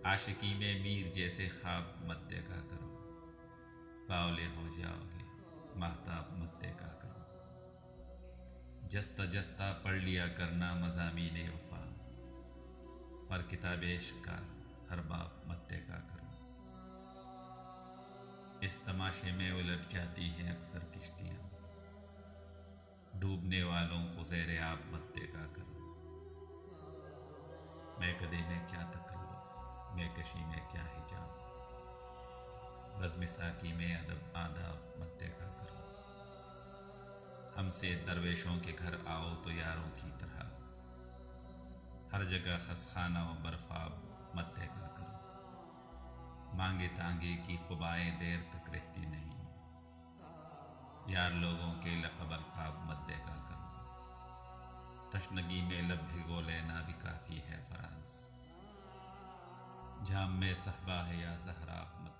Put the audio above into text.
आशिकी में मीर जैसे ख्वाब मत देखा करो, बावले हो जाओगे महताब मत देखा करो। जस्ता जस्ता पढ़ लिया करना मज़ामीने वफ़ा, पर किताब इश्क का हर बाब मत देखा करो। इस तमाशे में उलट जाती हैं अक्सर किश्तियाँ, डूबने वालों को ज़ेरे आब मत देखा करो। मैं कदे में क्या तकल्लुफ़, मैं कशी में क्या हिजाब, बज़्म साकी में अदब आदाब मत देखा करो। हमसे दरवेशों के घर आओ तो यारों की तरह, हर जगह खसखाना व बर्फाब मत देखा करो। मांगे तांगे की क़ुबाएँ देर तक रहती नहीं, यार लोगों के लक़ब अलक़ाब मत देखा करो। तशनगी में लब भिगो लेना भी काफ़ी है फराज़, जाम में सहबा है या ज़हराब मत